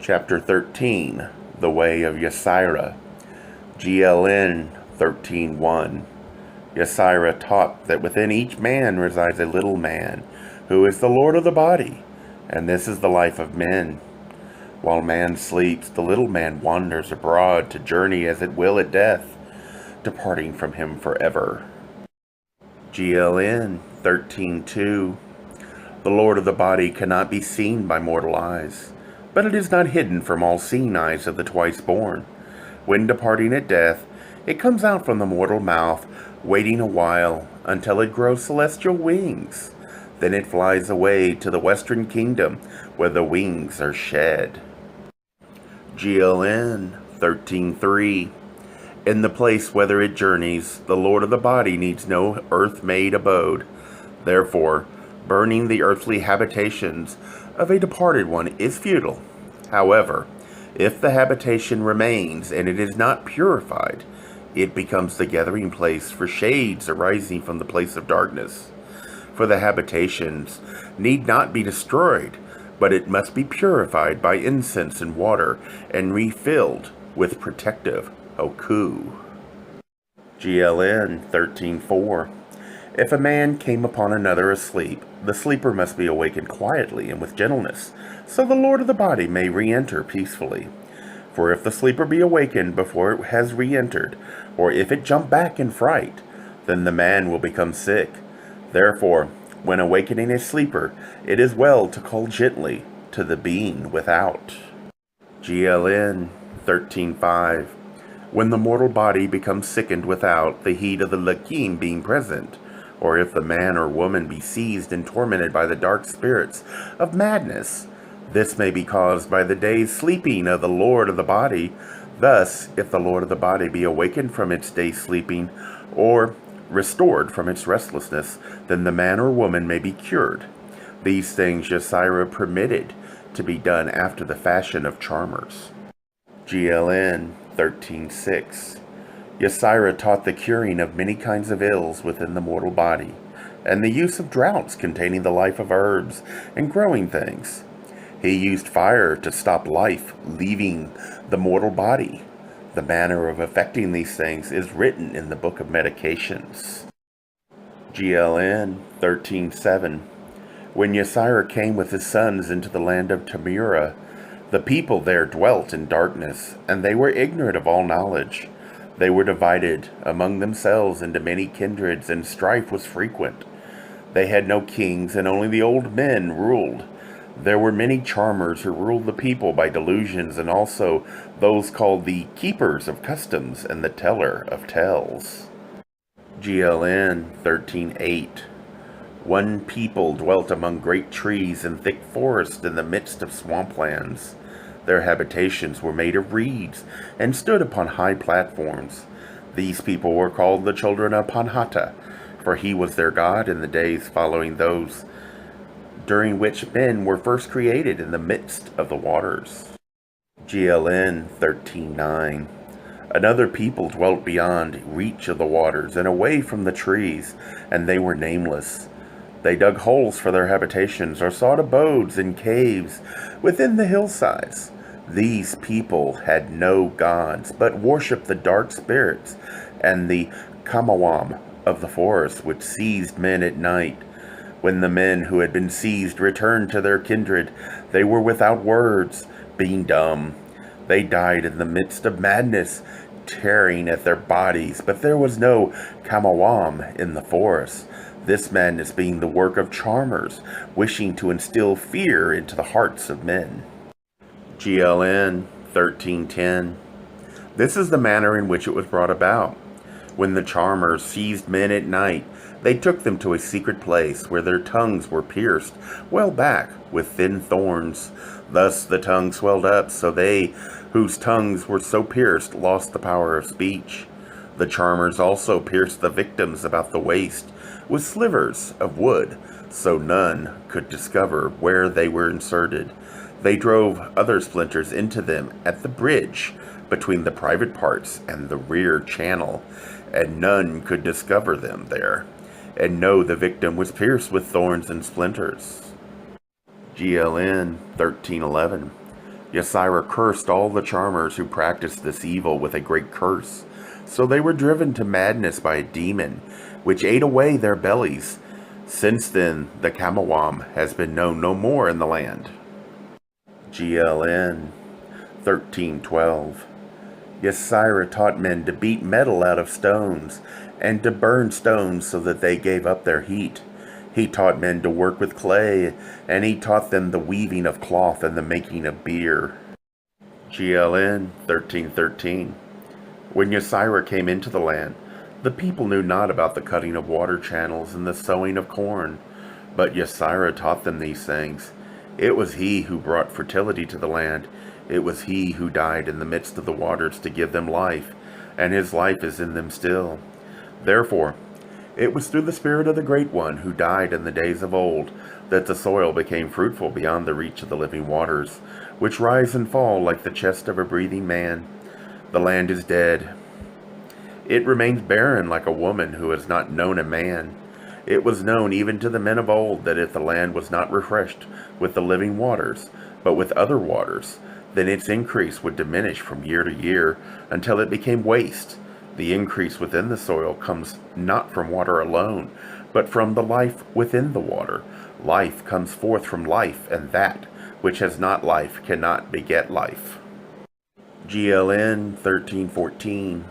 Chapter 13, The Way of Yosira. GLN 13:1. Yosira taught that within each man resides a little man, who is the Lord of the body, and this is the life of men. While man sleeps, the little man wanders abroad to journey as it will at death, departing from him forever. GLN 13:2. The Lord of the body cannot be seen by mortal eyes, but it is not hidden from all seeing eyes of the twice-born. When departing at death, it comes out from the mortal mouth, waiting a while until it grows celestial wings. Then it flies away to the western kingdom, where the wings are shed. GLN 13:3. In the place whither it journeys, the Lord of the body needs no earth-made abode. Therefore, burning the earthly habitations of a departed one is futile. However, if the habitation remains and it is not purified, it becomes the gathering place for shades arising from the place of darkness. For the habitations need not be destroyed, but it must be purified by incense and water and refilled with protective oku. GLN 13:4. If a man came upon another asleep, the sleeper must be awakened quietly and with gentleness, so the Lord of the body may re-enter peacefully. For if the sleeper be awakened before it has re-entered, or if it jump back in fright, then the man will become sick. Therefore, when awakening a sleeper, it is well to call gently to the being without. GLN 13:5. When the mortal body becomes sickened without, the heat of the lakim being present, or if the man or woman be seized and tormented by the dark spirits of madness, this may be caused by the day's sleeping of the Lord of the body. Thus, if the Lord of the body be awakened from its day's sleeping, or restored from its restlessness, then the man or woman may be cured. These things Yosira permitted to be done after the fashion of charmers. GLN 13:6. Yosira taught the curing of many kinds of ills within the mortal body, and the use of droughts containing the life of herbs and growing things. He used fire to stop life leaving the mortal body. The manner of effecting these things is written in the Book of Medications. GLN 13:7. When Yosira came with his sons into the land of Tamura, the people there dwelt in darkness, and they were ignorant of all knowledge. They were divided among themselves into many kindreds, and strife was frequent. They had no kings, and only the old men ruled. There were many charmers who ruled the people by delusions, and also those called the keepers of customs and the teller of tales. GLN 13:8. One people dwelt among great trees and thick forests in the midst of swamplands. Their habitations were made of reeds and stood upon high platforms. These people were called the children of Panhata, for he was their god in the days following those during which men were first created in the midst of the waters. GLN 13:9. Another people dwelt beyond reach of the waters and away from the trees, and they were nameless. They dug holes for their habitations or sought abodes in caves within the hillsides. These people had no gods, but worshipped the dark spirits and the kamawam of the forest, which seized men at night. When the men who had been seized returned to their kindred, they were without words, being dumb. They died in the midst of madness, tearing at their bodies, but there was no kamawam in the forest. This madness being the work of charmers, wishing to instill fear into the hearts of men. GLN 13:10. This is the manner in which it was brought about. When the charmers seized men at night, they took them to a secret place where their tongues were pierced well back with thin thorns. Thus the tongue swelled up, so they whose tongues were so pierced lost the power of speech. The charmers also pierced the victims about the waist with slivers of wood, so none could discover where they were inserted. They drove other splinters into them at the bridge between the private parts and the rear channel, and none could discover them there, and know the victim was pierced with thorns and splinters. GLN 13:11. Yosira cursed all the charmers who practiced this evil with a great curse. So they were driven to madness by a demon, which ate away their bellies. Since then, the Kamawam has been known no more in the land. GLN 1312. Yosira taught men to beat metal out of stones, and to burn stones so that they gave up their heat. He taught men to work with clay, and he taught them the weaving of cloth and the making of beer. GLN 1313. When Yosira came into the land, the people knew not about the cutting of water channels and the sowing of corn, but Yosira taught them these things. It was he who brought fertility to the land. It was he who died in the midst of the waters to give them life, and his life is in them still. Therefore, it was through the Spirit of the Great One who died in the days of old that the soil became fruitful beyond the reach of the living waters, which rise and fall like the chest of a breathing man. The land is dead. It remains barren like a woman who has not known a man. It was known even to the men of old that if the land was not refreshed with the living waters, but with other waters, then its increase would diminish from year to year until it became waste. The increase within the soil comes not from water alone, but from the life within the water. Life comes forth from life, and that which has not life cannot beget life. GLN 1314.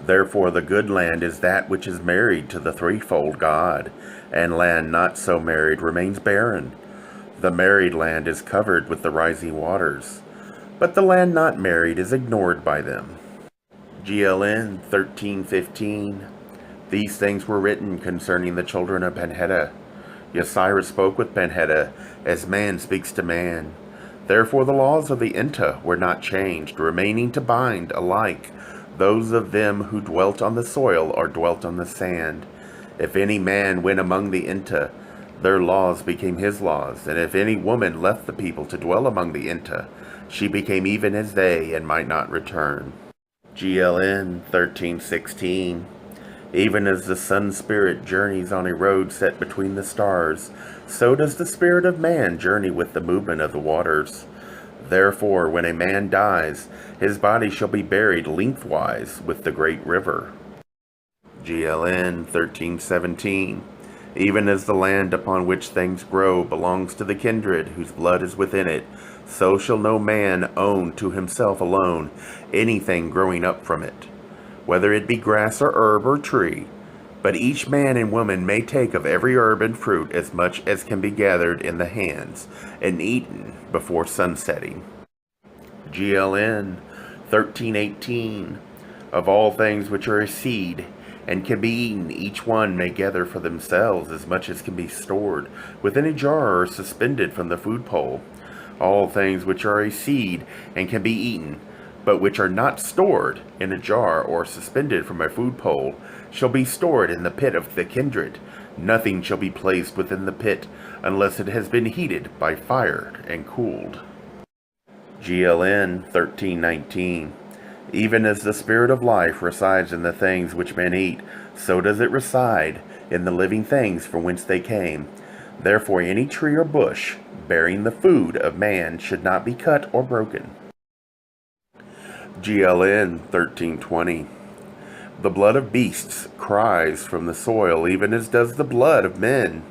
Therefore the good land is that which is married to the threefold God, and land not so married remains barren. The married land is covered with the rising waters, but the land not married is ignored by them. GLN 1315. These things were written concerning the children of Ben-Hadad. Yosira spoke with Ben-Hadad as man speaks to man. Therefore the laws of the Enta were not changed, remaining to bind alike those of them who dwelt on the soil or dwelt on the sand. If any man went among the Enta, their laws became his laws, and if any woman left the people to dwell among the Enta, she became even as they and might not return. GLN 1316. Even as the sun spirit journeys on a road set between the stars, so does the spirit of man journey with the movement of the waters. Therefore, when a man dies, his body shall be buried lengthwise with the great river. GLN 1317. Even as the land upon which things grow belongs to the kindred whose blood is within it, so shall no man own to himself alone anything growing up from it, whether it be grass or herb or tree. But each man and woman may take of every herb and fruit as much as can be gathered in the hands, and eaten before sunsetting. GLN 1318. Of all things which are a seed, and can be eaten, each one may gather for themselves as much as can be stored within a jar or suspended from the food pole. All things which are a seed and can be eaten, but which are not stored in a jar or suspended from a food pole, shall be stored in the pit of the kindred. Nothing shall be placed within the pit unless it has been heated by fire and cooled. GLN 1319. Even as the spirit of life resides in the things which men eat, so does it reside in the living things from whence they came. Therefore any tree or bush bearing the food of man should not be cut or broken. GLN 1320. The blood of beasts cries from the soil, even as does the blood of men.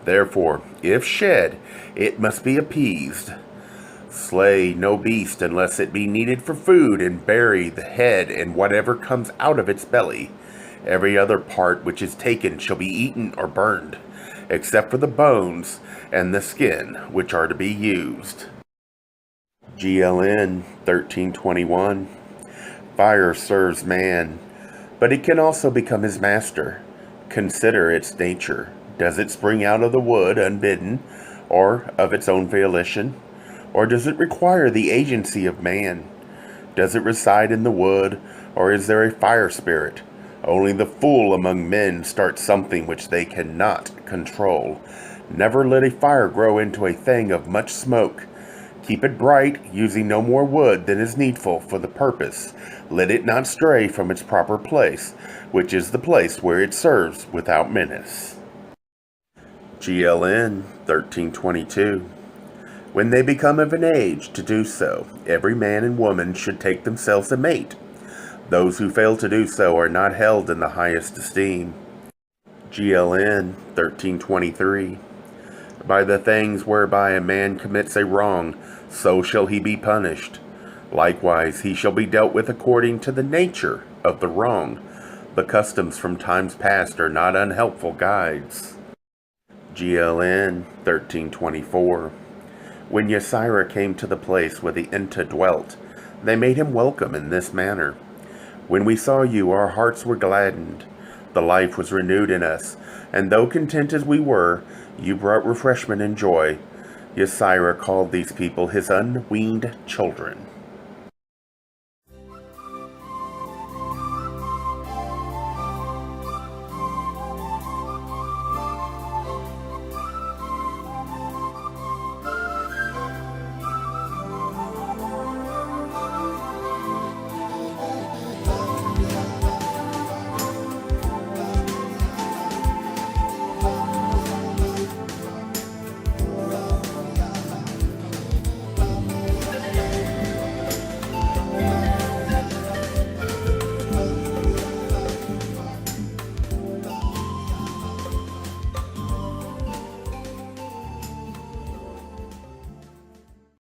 Therefore, if shed, it must be appeased. Slay no beast unless it be needed for food, and bury the head and whatever comes out of its belly. Every other part which is taken shall be eaten or burned, except for the bones and the skin, which are to be used. GLN 1321. Fire serves man, but it can also become his master. Consider its nature. Does it spring out of the wood unbidden, or of its own volition? Or does it require the agency of man? Does it reside in the wood, or is there a fire spirit? Only the fool among men starts something which they cannot control. Never let a fire grow into a thing of much smoke. Keep it bright, using no more wood than is needful for the purpose. Let it not stray from its proper place, which is the place where it serves without menace. GLN 1322. When they become of an age to do so, every man and woman should take themselves a mate. Those who fail to do so are not held in the highest esteem. GLN 1323. By the things whereby a man commits a wrong, so shall he be punished. Likewise, he shall be dealt with according to the nature of the wrong. The customs from times past are not unhelpful guides. GLN 1324. When Yosira came to the place where the Enta dwelt, they made him welcome in this manner. When we saw you, our hearts were gladdened. The life was renewed in us, and though content as we were, you brought refreshment and joy. Yosira called these people his unweaned children.